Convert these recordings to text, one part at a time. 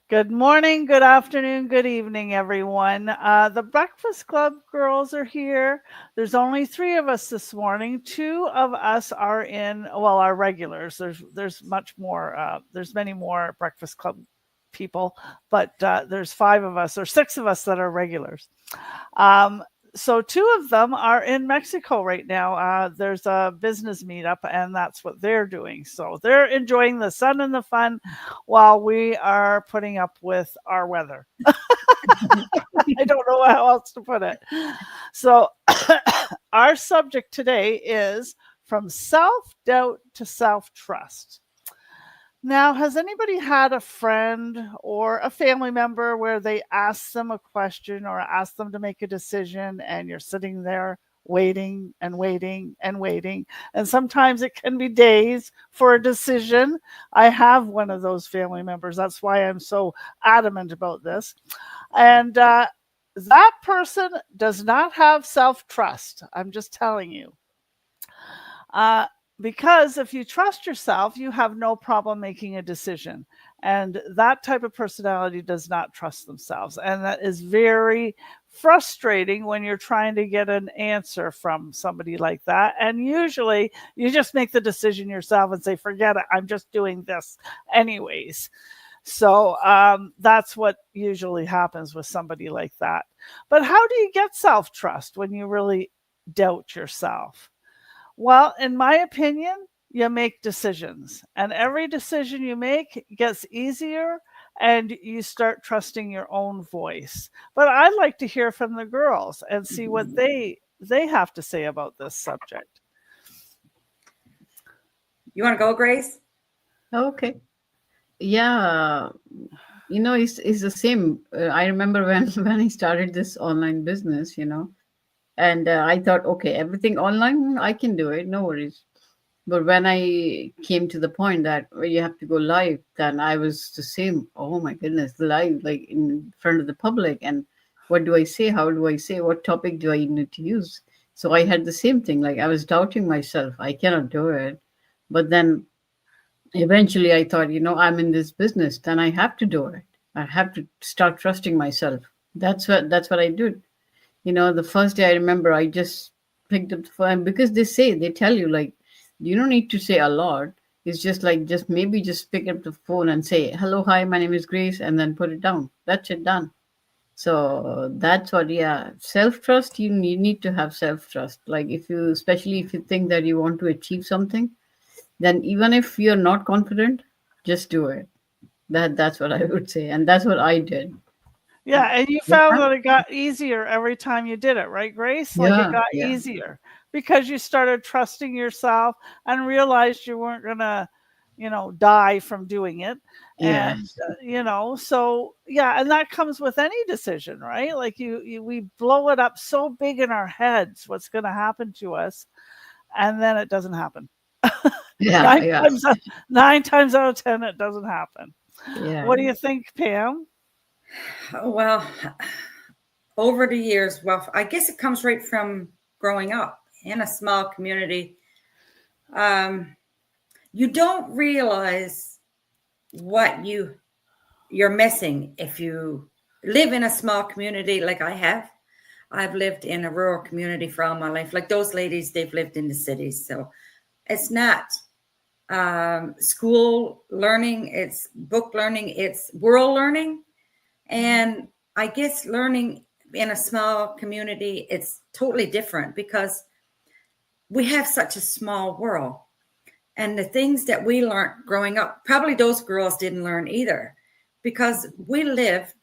Good morning, good afternoon, good evening, everyone. The Breakfast Club girls are here. There's only three of us this morning. Two of us are our regulars. There's much more. There's many more Breakfast Club people, but there's five of us or six of us that are regulars. Um, so two of them are in Mexico right now. There's a business meetup, and that's what they're doing. So they're enjoying the sun and the fun while we are putting up with our weather. I don't know how else to put it. So our subject today is from self-doubt to self-trust. Now, has anybody had a friend or a family member where they ask them a question or ask them to make a decision and you're sitting there waiting and waiting and waiting? And sometimes it can be days for a decision. I have one of those family members. That's why I'm so adamant about this. And that person does not have self trust. I'm just telling you. Uh, because if you trust yourself, you have no problem making a decision. And that type of personality does not trust themselves. And that is very frustrating when you're trying to get an answer from somebody like that. And usually you just make the decision yourself and say, forget it, I'm just doing this anyways. So that's what usually happens with somebody like that. But how do you get self trust when you really doubt yourself? Well, in my opinion, you make decisions, and every decision you make gets easier and you start trusting your own voice. But I'd like to hear from the girls and see what they have to say about this subject. You want to go, Grace? Okay. Yeah. It's the same. I remember when when I started this online business, and I thought, okay, everything online, I can do it, no worries. But when I came to the point that you have to go live, then I was the same. Oh my goodness, live, like in front of the public. And what do I say? How do I say? What topic do I need to use? So I had the same thing. Like I was doubting myself. I cannot do it. But then eventually I thought, I'm in this business, then I have to do it. I have to start trusting myself. That's what I did. The first day I remember I just picked up the phone because they tell you like you don't need to say a lot. It's just like just pick up the phone and say, hello, hi, my name is Grace, and then put it down. That's it, done. So that's what, yeah, self trust. You need to have self trust. Like especially if you think that you want to achieve something, then even if you're not confident, just do it. That's what I would say, and that's what I did. Yeah, and you Yeah, found that it got easier every time you did it, right, Grace? Like it yeah, got yeah, easier because you started trusting yourself and realized you weren't going to, die from doing it. And, yes, so yeah, and that comes with any decision, right? Like we blow it up so big in our heads what's going to happen to us, and then it doesn't happen. yeah, Nine yeah, times, out- 9 times out of 10, it doesn't happen. yeah. What do you think, Pam? Oh, well, over the years, well, I guess it comes right from growing up in a small community. Um, you don't realize what you're missing if you live in a small community like I have. I've lived in a rural community for all my life. Like those ladies, they've lived in the cities. So it's not school learning, it's book learning, it's world learning. And I guess learning in a small community, it's totally different because we have such a small world. And the things that we learned growing up, probably those girls didn't learn either because we lived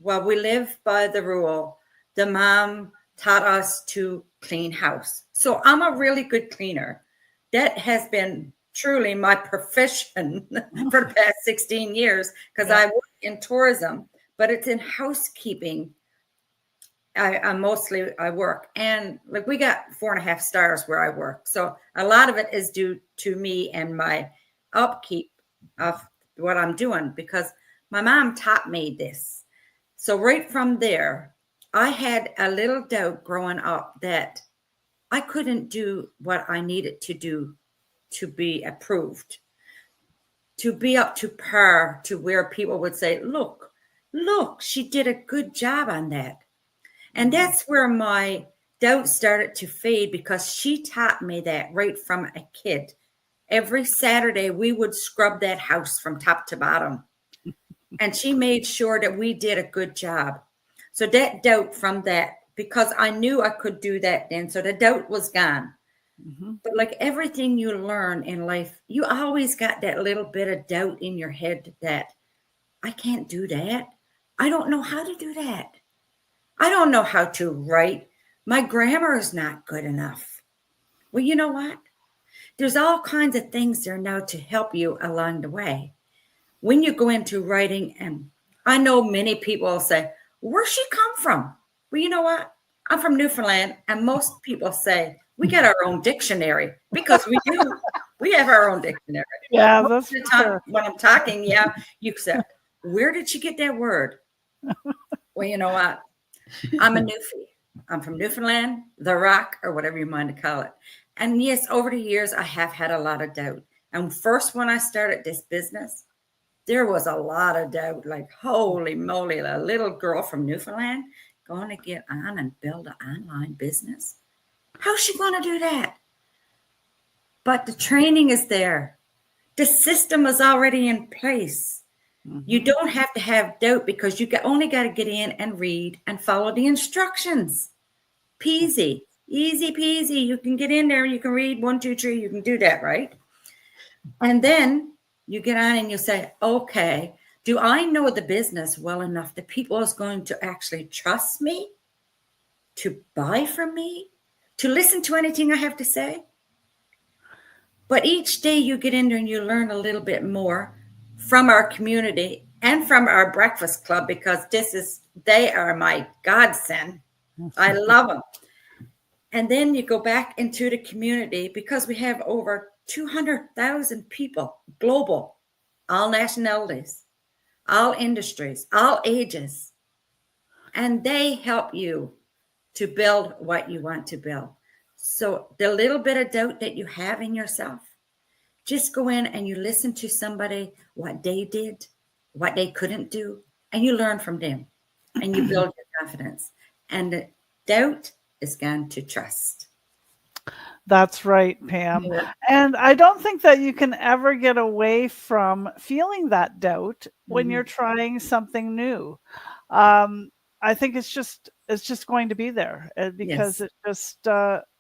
by the rule. The mom taught us to clean house. So I'm a really good cleaner. That has been truly my profession for the past 16 years because Yeah. I work in tourism, but it's in housekeeping. I work, and like we got 4.5 stars where I work. So a lot of it is due to me and my upkeep of what I'm doing because my mom taught me this. So right from there, I had a little doubt growing up that I couldn't do what I needed to do to be approved to be up to par to where people would say, look, she did a good job on that. And that's where my doubt started to fade, because she taught me that right from a kid. Every Saturday, we would scrub that house from top to bottom. And she made sure that we did a good job. So that doubt from that, because I knew I could do that then, so the doubt was gone. Mm-hmm. But like everything you learn in life, you always got that little bit of doubt in your head that I can't do that. I don't know how to do that. I don't know how to write. My grammar is not good enough. Well, you know what? There's all kinds of things there now to help you along the way. When you go into writing, and I know many people will say, where's she come from? Well, you know what? I'm from Newfoundland, and most people say, we got our own dictionary, because we do. We have our own dictionary. Yeah, Most that's of the time fair. when I'm talking, yeah, you say, where did she get that word? Well, you know what? I'm a Newfie. I'm from Newfoundland, the Rock, or whatever you mind to call it. And yes, over the years, I have had a lot of doubt. And first, when I started this business, there was a lot of doubt. Like, holy moly, a little girl from Newfoundland going to get on and build an online business. How's she going to do that? But the training is there. The system is already in place. You don't have to have doubt, because you only got to get in and read and follow the instructions. Peasy, easy peasy. You can get in there, you can read 1, 2, 3, you can do that, right? And then you get on and you say, okay, do I know the business well enough that people is going to actually trust me, to buy from me, to listen to anything I have to say? But each day you get in there and you learn a little bit more from our community and from our breakfast club, because they are my godsend. I love them. And then you go back into the community, because we have over 200,000 people, global, all nationalities, all industries, all ages. And they help you to build what you want to build. So the little bit of doubt that you have in yourself, just go in and you listen to somebody, what they did, what they couldn't do, and you learn from them, and you build your confidence. And the doubt is gone to trust. That's right, Pam. Yeah. And I don't think that you can ever get away from feeling that doubt when you're trying something new. I think it's just going to be there, because Yes.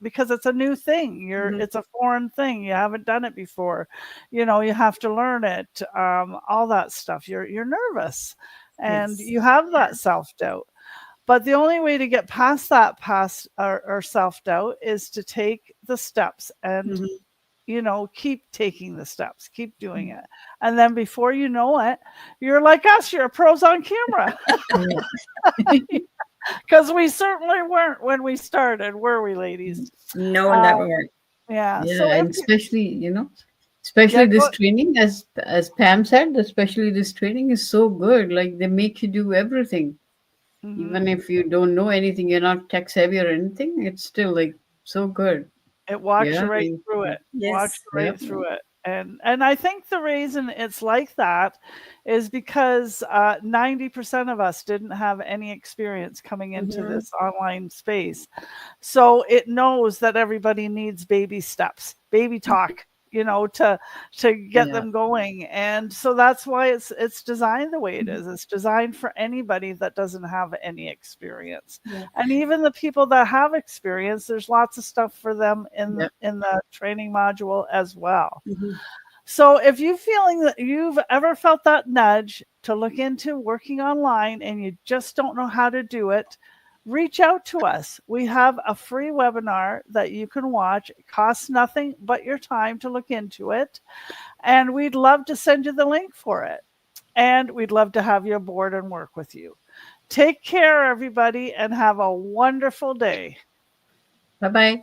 because it's a new thing. It's a foreign thing. You haven't done it before. You have to learn it. All that stuff. You're nervous, and Yes. you have that self-doubt. But the only way to get past that or self-doubt is to take the steps and keep taking the steps, keep doing it. And then before you know it, you're like us, you're pros on camera. Because we certainly weren't when we started, were we, ladies? No, never weren't. Yeah. Yeah, So and especially this training, as Pam said, especially this training is so good. Like, they make you do everything. Even if you don't know anything, you're not tech savvy or anything, it's still like so good. it walks Yeah, you right through it. Yes. Walks you right Yep. through it. And I think the reason it's like that is because 90% of us didn't have any experience coming into this online space. So it knows that everybody needs baby steps, baby talk, to get Yeah. them going. And so that's why it's designed the way it is. It's designed for anybody that doesn't have any experience. Yeah. And even the people that have experience, there's lots of stuff for them in Yep. the training module as well. Mhm. So if you're feeling that you've ever felt that nudge to look into working online and you just don't know how to do it, reach out to us. We have a free webinar that you can watch. It costs nothing but your time to look into it. And we'd love to send you the link for it. And we'd love to have you aboard and work with you. Take care, everybody, and have a wonderful day. Bye-bye.